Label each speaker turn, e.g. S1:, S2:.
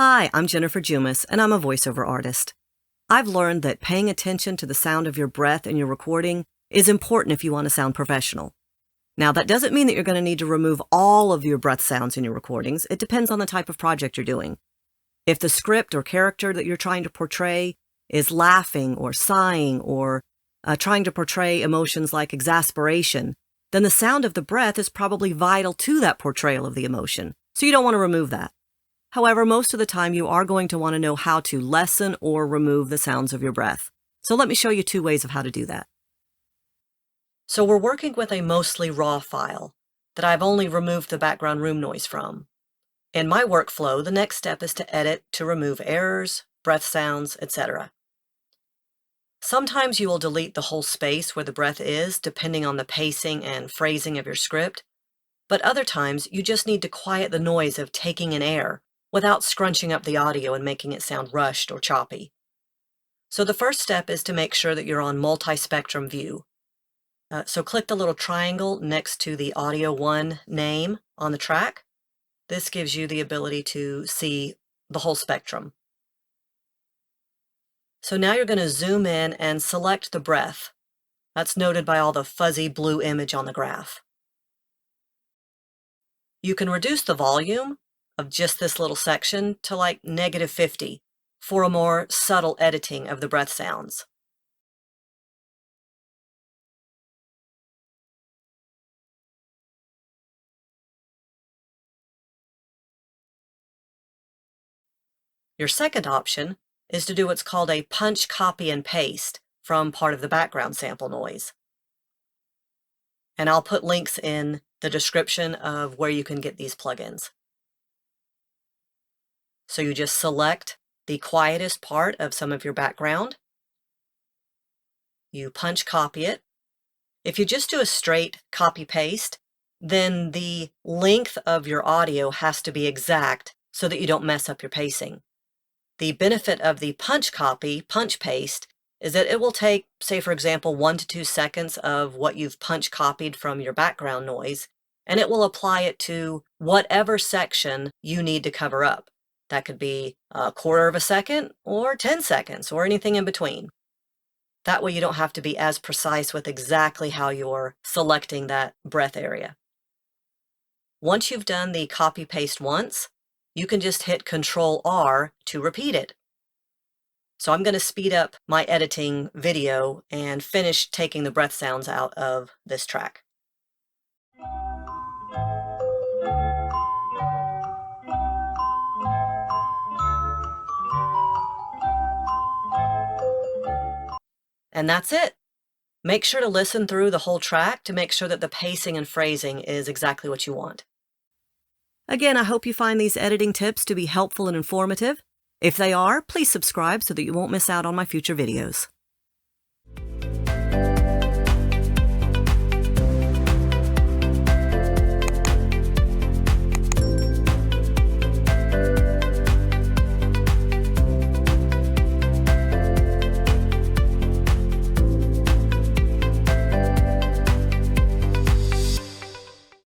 S1: Hi, I'm Jennifer Jumis, and I'm a voiceover artist. I've learned that paying attention to the sound of your breath in your recording is important if you want to sound professional. Now, that doesn't mean that you're going to need to remove all of your breath sounds in your recordings. It depends on the type of project you're doing. If the script or character that you're trying to portray is laughing or sighing or trying to portray emotions like exasperation, then the sound of the breath is probably vital to that portrayal of the emotion, so you don't want to remove that. However, most of the time you are going to want to know how to lessen or remove the sounds of your breath. So let me show you 2 ways of how to do that. So we're working with a mostly raw file that I've only removed the background room noise from. In my workflow, the next step is to edit to remove errors, breath sounds, etc. Sometimes you will delete the whole space where the breath is, depending on the pacing and phrasing of your script, but other times you just need to quiet the noise of taking in air without scrunching up the audio and making it sound rushed or choppy. So the first step is to make sure that you're on multi-spectrum view. So click the little triangle next to the Audio 1 name on the track. This gives you the ability to see the whole spectrum. So now you're going to zoom in and select the breath. That's noted by all the fuzzy blue image on the graph. You can reduce the volume of just this little section to like -50 for a more subtle editing of the breath sounds. Your second option is to do what's called a punch, copy, and paste from part of the background sample noise. And I'll put links in the description of where you can get these plugins. So you just select the quietest part of some of your background. You punch copy it. If you just do a straight copy paste, then the length of your audio has to be exact so that you don't mess up your pacing. The benefit of the punch copy, punch paste, is that it will take, say for example, 1 to 2 seconds of what you've punch copied from your background noise, and it will apply it to whatever section you need to cover up. That could be a 1/4 of a second or 10 seconds or anything in between. That way you don't have to be as precise with exactly how you're selecting that breath area. Once you've done the copy paste once, you can just hit Control-R to repeat it. So I'm going to speed up my editing video and finish taking the breath sounds out of this track. And that's it. Make sure to listen through the whole track to make sure that the pacing and phrasing is exactly what you want. Again, I hope you find these editing tips to be helpful and informative. If they are, please subscribe so that you won't miss out on my future videos.